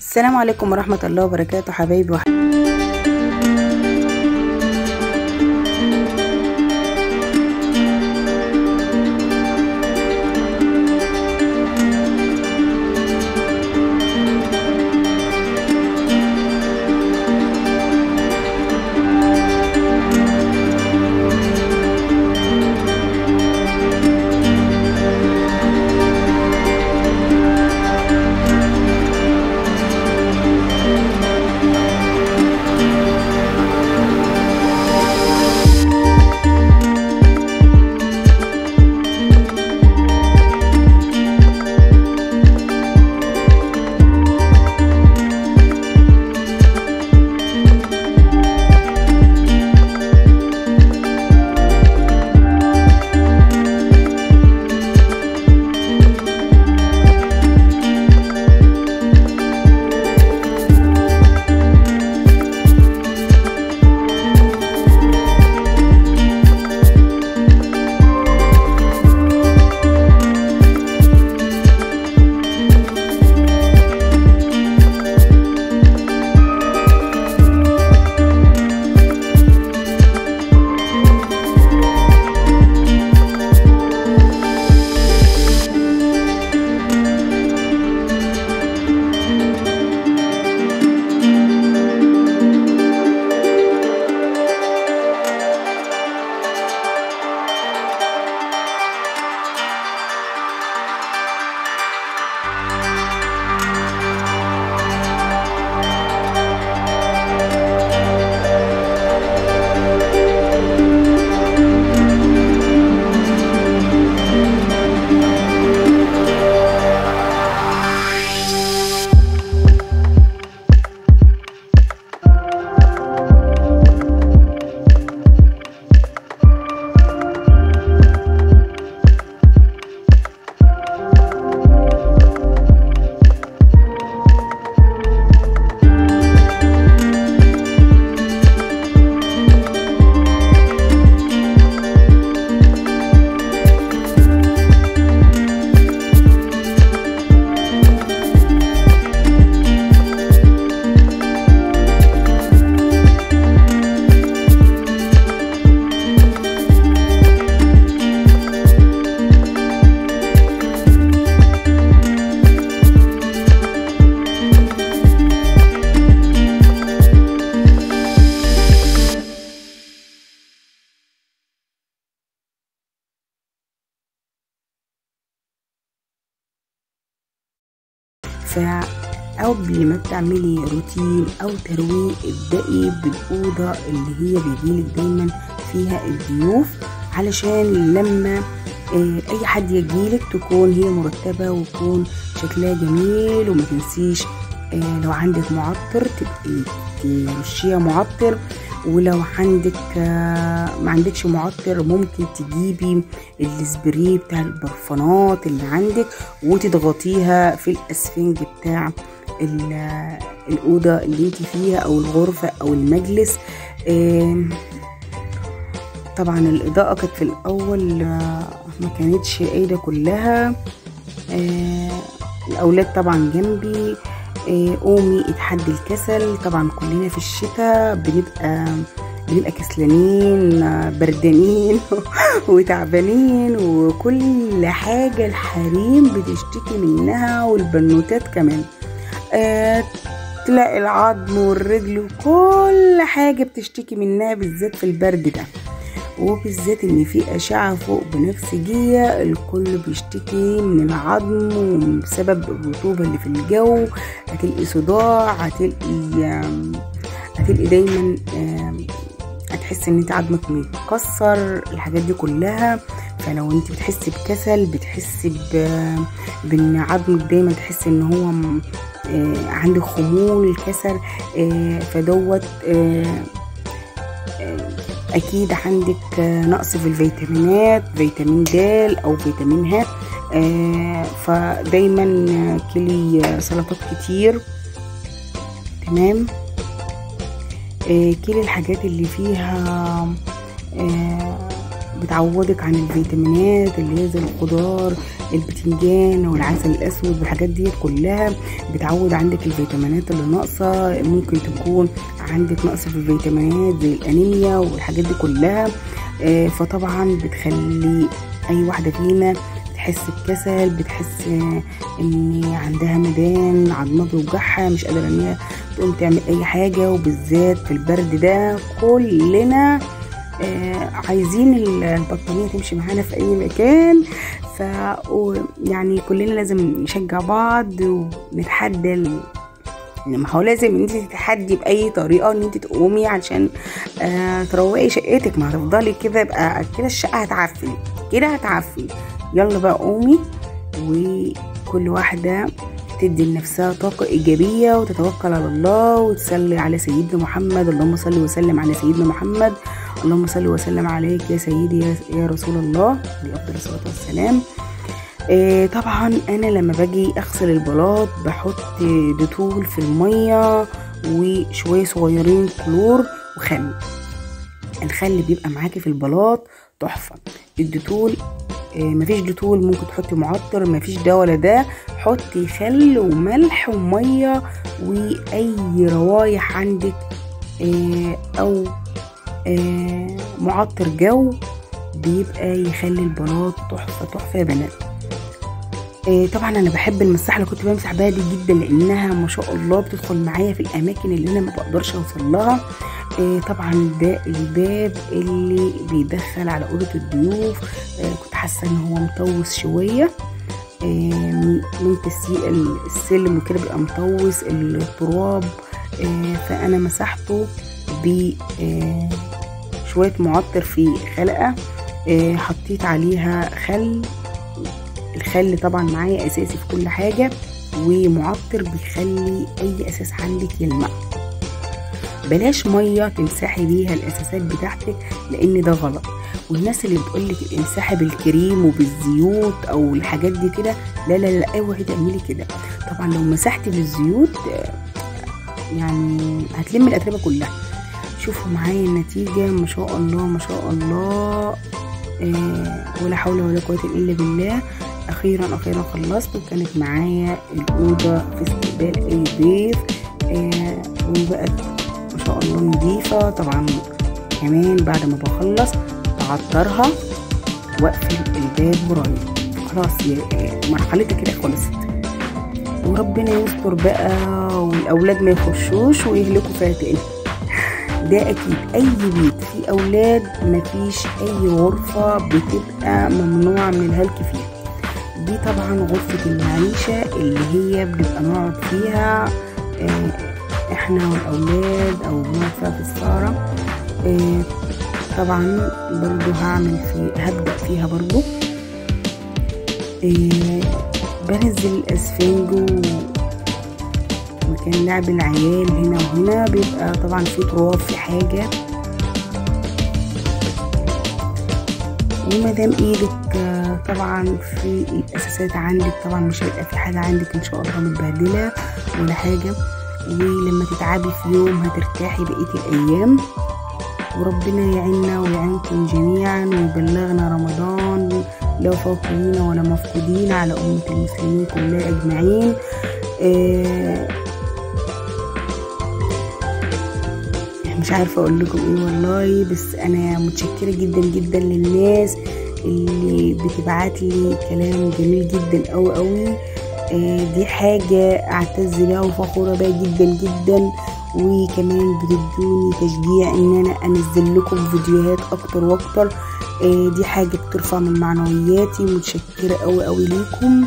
السلام عليكم ورحمة الله وبركاته حبايبي قبل ما بتعملي روتين او ترويق ابدأي بالأوضة اللي هي بيجيلك دايما فيها الضيوف، علشان لما اي حد يجيلك تكون هي مرتبة ويكون شكلها جميل. وما تنسيش لو عندك معطر تبقي ترشيها معطر، ولو عندك ما عندكش معطر ممكن تجيبي السبراي بتاع البرفانات اللي عندك وتضغطيها في الاسفنج بتاع الأوضة اللي انت فيها او الغرفة او المجلس. طبعا الإضاءة كانت في الأول ما كانتش قايدة كلها. الأولاد طبعا جنبي، قومي اتحدي الكسل. طبعا كلنا في الشتاء بنبقى كسلانين بردانين وتعبانين وكل حاجة الحريم بتشتكي منها والبنوتات كمان. تلاقي العظم والرجل وكل حاجة بتشتكي منها، بالذات في البرد ده، وبالذات ان في اشعة فوق بنفسجية الكل بيشتكي من العظم وبسبب الرطوبة اللي في الجو. هتلقي صداع، هتلقي دايما هتحسي ان انت عظمك متكسر، الحاجات دي كلها. فلو انت بتحسي بكسل، بتحسي بان عظمك دايما تحسي ان هو عندك خمول كسر، فدوت اكيد عندك نقص في الفيتامينات، فيتامين د او فيتامين ه. فدايما كلي سلطات كتير، تمام. كل الحاجات اللي فيها بتعوضك عن الفيتامينات اللي هي زي الخضار، البتنجان والعسل الاسود والحاجات دي كلها بتعوض عندك الفيتامينات اللي ناقصه. ممكن تكون عندك نقص في الفيتامينات زي الانيميا والحاجات دي كلها. فطبعا بتخلي اي واحده فينا بتحس بكسل، بتحس ان عندها مدان، عضمها بيوجعها، مش قادره ان هي تقوم تعمل اي حاجه. وبالذات في البرد ده كلنا عايزين البطانيه تمشي معانا في اي مكان. يعني كلنا لازم نشجع بعض ونتحدى. ما هو لازم ان انت تتحدي باي طريقه ان انت تقومي عشان تروقي شقتك. ما هتفضلي كده يبقى كده الشقه هتعفن كده. يلا بقى قومي، وكل واحده تدي لنفسها طاقه ايجابيه وتتوكل على الله وتصلي على سيدنا محمد. اللهم صل وسلم على سيدنا محمد، اللهم صل وسلم عليك يا سيدي يا رسول الله، عليه افضل الصلاه والسلام. طبعا انا لما باجي اغسل البلاط بحط ديتول في الميه وشويه صغيرين كلور وخل. الخل بيبقى معاكي في البلاط تحفه. الديتول مفيش ديتول، ممكن تحطي معطر، مفيش ده ولا ده، حطي خل وملح وميه واي روايح عندك او معطر جو بيبقى يخلي البلاط تحفه يا بنات. طبعا انا بحب المساحه اللي كنت بمسح بيها دي جدا، لانها ما شاء الله بتدخل معايا في الاماكن اللي انا ما بقدرش اوصل لها. طبعا ده الباب اللي بيدخل على اوضه الضيوف. كنت حاسه ان هو مطوس شويه من تسييق السلم وكده، بيبقى مطوس التراب. فانا مسحته بشويه معطر في خلقه، حطيت عليها خل. الخل طبعا معايا اساسي في كل حاجه، ومعطر بيخلي اي اساس عندك يلمع. بلاش ميه تمسحي بيها الاساسات بتاعتك لان ده غلط. والناس اللي بتقولك امسحي بالكريم وبالزيوت او الحاجات دي كده، لا اوعي تعملي كده. طبعا لو مسحتي بالزيوت يعني هتلم الاتربه كلها. شوفوا معايا النتيجه، ما شاء الله ما شاء الله، ولا حول ولا قوه الا بالله. اخيرا خلصت، وكانت معايا الاوضه في استقبال اي ضيف، وبقت ما شاء الله نظيفه. طبعا كمان بعد ما بخلص بعطرها واقفل الباب ورايا، خلاص مرحلتها كده خلصت. وربنا يستر بقى والاولاد ما يخشوش ويهلكوا فيها تاني. ده اكيد اي بيت فيه اولاد مفيش اي غرفه بتبقى ممنوعه من الهلك فيها. دي طبعا غرفة المعيشة اللي هي بنبقى نقعد فيها احنا والاولاد او بنقعد فيها في السهرة. طبعا برضو هبدأ فيها برضو. بنزل الاسفنج ومكان لعب العيال هنا وهنا، بيبقى طبعا في تراب في حاجة. ومادام ايدك طبعا في الاساسات عندك طبعا مش هيبقى في حاجه عندك ان شاء الله متبهدله ولا حاجه. ولما تتعبي في يوم هترتاحي بقيه الايام. وربنا يعيننا ويعينكم جميعا ويبلغنا رمضان لا فاقدين ولا مفقودين على امه المسلمين كلها اجمعين. مش عارفه اقول لكم ايه والله، بس انا متشكره جدا للناس اللي بتبعت لي كلام جميل جدا قوي. دي حاجه اعتز بيها وفخوره بيها جدا. وكمان بتدوني تشجيع ان انا انزل لكم فيديوهات اكتر واكتر. دي حاجه بترفع من معنوياتي. متشكره قوي ليكم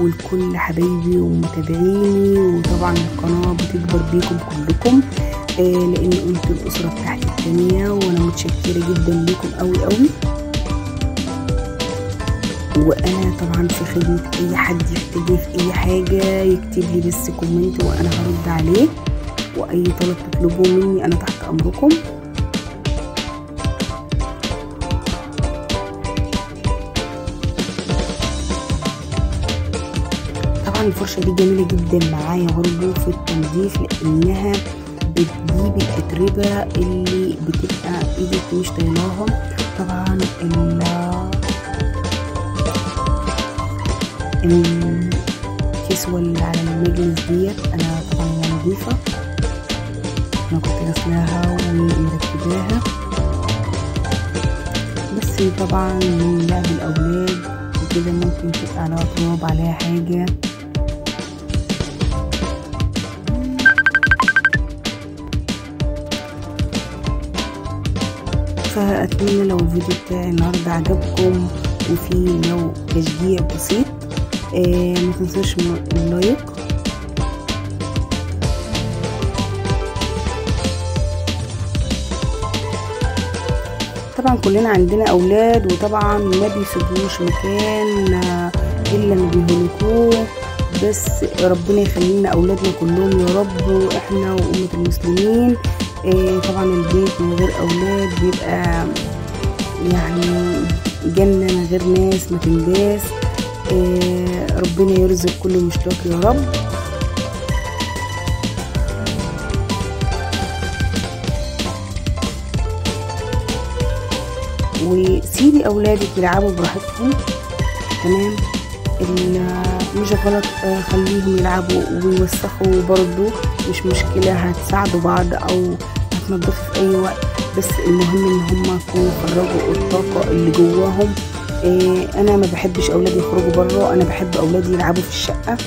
ولكل حبايبي ومتابعيني. وطبعا القناه بتكبر بيكم كلكم لان انتوا الاسره بتاعتي التانية، وانا متشكره جدا ليكم قوي. وانا طبعا في خدمه اي حد يحتاجني في اي حاجه يكتب لي بس كومنت وانا هرد عليه، واي طلب تطلبوه مني انا تحت امركم. طبعا الفرشه دي جميله جدا معايا برضه في التنظيف، لانها بتجيب الاتربه اللي بتبقى ايدك مش طايلاها طبعا الكسوة اللي على المجلس ديت انا طبعا نظيفة، انا كنت غسلاها ومرتباها، بس طبعا من لعب الاولاد وكده ممكن تبقى عليها تراب، عليها حاجة. فأتمنى لو الفيديو بتاعي النهاردة عجبكم وفيه لو تشجيع بسيط، ما تنسوش اللايك. طبعا كلنا عندنا أولاد، وطبعا ما بيسيبوش مكان إلا ما بيهلكوه، بس ربنا يخلينا أولادنا كلهم يا رب، وإحنا وأمة المسلمين. طبعا البيت من غير أولاد بيبقى يعني جنة من غير ناس ما تنداس. ربنا يرزق كل مشتاق يا رب. وسيبي أولادك يلعبوا براحتهم، تمام، مش غلط، خليهم يلعبوا ويوسخوا برضو، مش مشكلة، هتساعدوا بعض او هتنضفوا في اي وقت، بس المهم ان هم يكونوا خرجوا الطاقة اللي جواهم. انا ما بحبش اولادي يخرجوا بره، انا بحب اولادي يلعبوا في الشقة،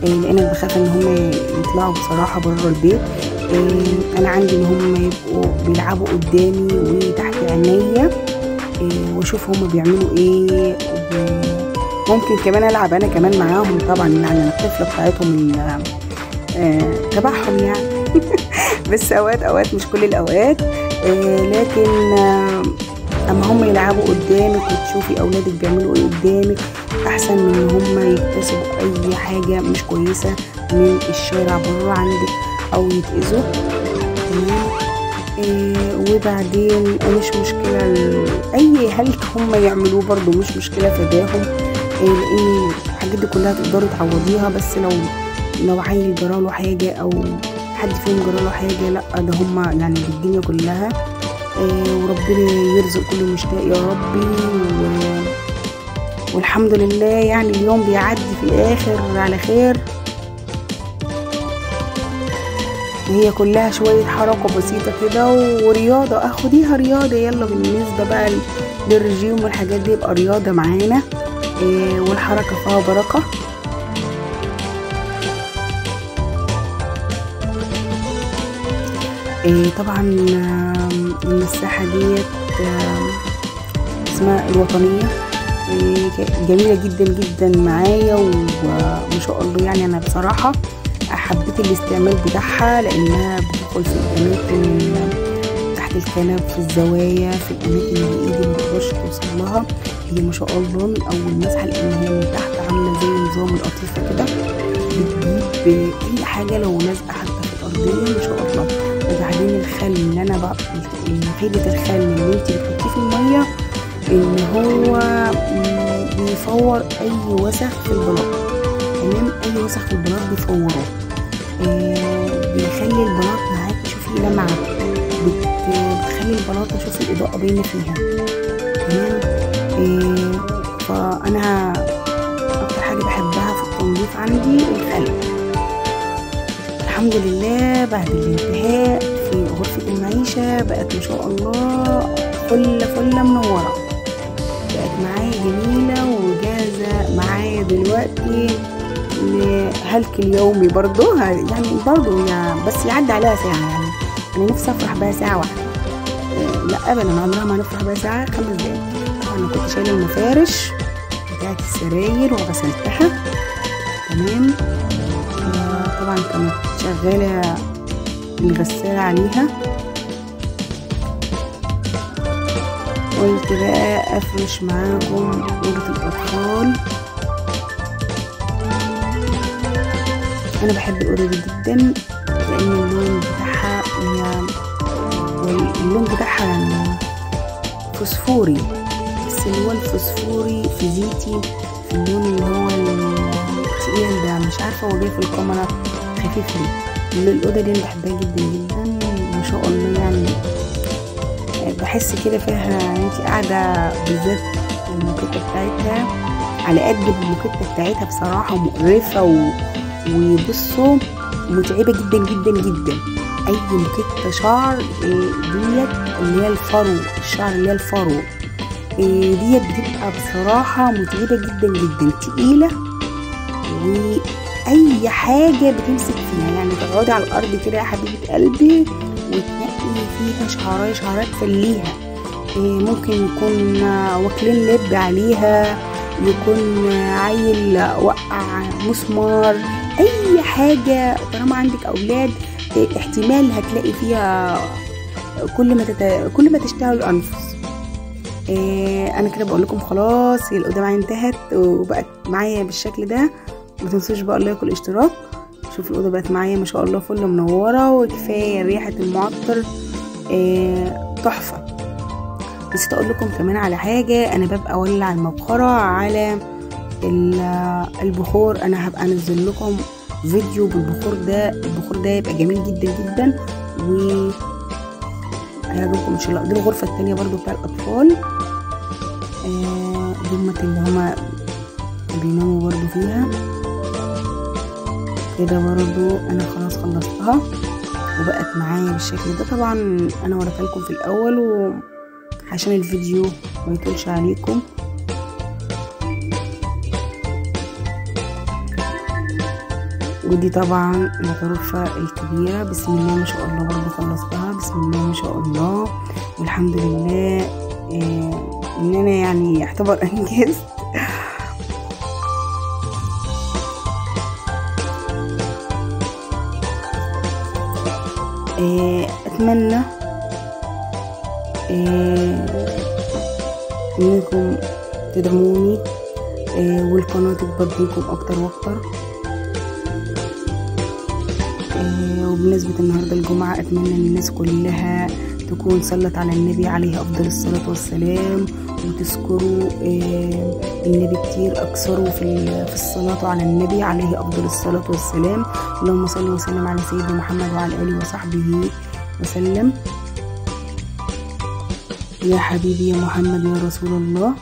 لان انا بخاف ان هم يطلعوا بصراحة بره البيت. انا عندي ان هم يبقوا بيلعبوا قدامي وتحت عينيا، واشوف هم بيعملوا ايه، ممكن كمان العب انا كمان معاهم طبعا، يعني الطفله بتاعتهم تبعهم يعني بس اوقات مش كل الاوقات، لكن اما هم يلعبوا قدامك وتشوفي اولادك بيعملوا ايه قدامك، احسن من ان هم يكتسبوا اي حاجه مش كويسه من الشارع بره عندك او يتاذوا، تمام. وبعدين مش مشكله اي هلك هم يعملوه برضو، مش مشكله فداهم، لان الحاجات دي كلها تقدروا تعوضيها، بس لو عيل جراله حاجه او حد فيهم جراله حاجه، لا ده هم يعني بالدنيا كلها. وربنا يرزق كل مشتاق يا ربي، والحمد لله يعني اليوم بيعدي في الاخر على خير. هي كلها شويه حركه بسيطه كده ورياضه، اخديها رياضه، يلا بالنسبه بقى للرجيم والحاجات دي يبقى رياضه معانا، والحركة فيها بركة. طبعا المساحة ديت اسمها الوطنية، جميلة جدا جدا معايا، وما شاء الله يعني انا بصراحة حبيت الاستعمال بتاعها، لانها بتدخل في الاماكن تحت الكنب، في الزوايا، في الاماكن اللي ايدي ما تقدرش توصل لها. هي ما شاء الله من اول مسحه، لان هي من تحت عامله زي نظام القطيفه كده، بتجيب اي حاجه لو لازقه حتى في الارضيه ما شاء الله. وبعدين الخل اللي انا بقى فايده الخل اللي انت بتحطيه في الميه، ان هو بيفور اي وسخ في البلاط، تمام، اي وسخ في البلاط بيفوره، بيخلي البلاط معاكي شوفي لمعه، بتخلي البلاطه شوفي الاضاءه باينه فيها، تمام. فانا اكتر حاجه بحبها في التنظيف عندي الخل. الحمد لله بعد الانتهاء في غرفه المعيشه بقت ما شاء الله فله منوره، بقت معايا جميله وجاهزه معايا دلوقتي لهلك اليومي برضو، يعني برضو يعني بس يعدي عليها ساعه، يعني انا نفسي افرح بها ساعه واحده، لا ابدا عمرها ما هنفرح بها ساعه 5 دقايق. انا كنت شايله المفارش بتاعت السراير وغسلتها، تمام. طبعا كانت شغاله الغساله عليها، قلت بقى افرش معاكم اوضه الاطفال. انا بحب الاوضه دي جدا، لان اللون بتاعها واللون بتاعها يعني فوسفوري، بس اللي هو الفوسفوري في زيتي، في اللون اللي هو التقيل ده، مش عارفه هو جاي في الكاميرا خفيف ليه. الاوضه دي انا بحبها جدا جدا ما شاء الله، يعني بحس كده فيها انت قاعده، بالذات الموكيتا بتاعتها على قد الموكيتا بتاعتها بصراحه مقرفه وبصوا متعبه جدا جدا جدا. اي موكيتا شعر ديت اللي هي الفرو، الشعر اللي هي الفرو ديت بتبقى بصراحه متعبه جدا جدا، تقيله، واي حاجه بتمسك فيها يعني تقعدي على الارض كده يا حبيبه قلبي وتنقي فيها شعرايه تفليها. ممكن يكون واكلين لب عليها، يكون عيل وقع مسمار، اي حاجه طالما عندك اولاد احتمال هتلاقي فيها كل ما تشتهي الانفس. انا كده بقول لكم خلاص هي الاوضه معايا انتهت وبقت معايا بالشكل ده. ما تنسوش بقى اللايك والاشتراك. شوفوا الاوضه بقت معايا ما شاء الله فل منوره، وكفايه ريحه المعطر تحفه. نسيت اقول لكم كمان على حاجه، انا ببقى اولع المبخره على البخور. انا هبقى انزل لكم فيديو بالبخور ده، البخور ده يبقى جميل جدا جدا و هيعجبكم ان شاء الله. دي الغرفه الثانيه برضو بتاع الاطفال، دمت اللي هما بيناموا برضو فيها كده. برضو انا خلاص خلصتها وبقت معايا بالشكل ده. طبعا انا وريتها لكم في الاول وعشان الفيديو ما يطولش عليكم. ودي طبعا الغرفة الكبيرة. بسم الله ما شاء الله برضو خلصتها، بسم الله ما شاء الله، والحمد لله ان انا يعني اعتبر انجزت. اتمنى انكم تدعموني والقناة تكبر بيكم اكتر واكتر. وبمناسبة النهاردة الجمعة اتمنى ان الناس كلها تكون صلت على النبي عليه افضل الصلاة والسلام، وتذكروا النبي كتير، اكثروا في الصلاة على النبي عليه افضل الصلاة والسلام. اللهم صل وسلم على سيدنا محمد وعلى اله وصحبه وسلم. يا حبيبي يا محمد يا رسول الله.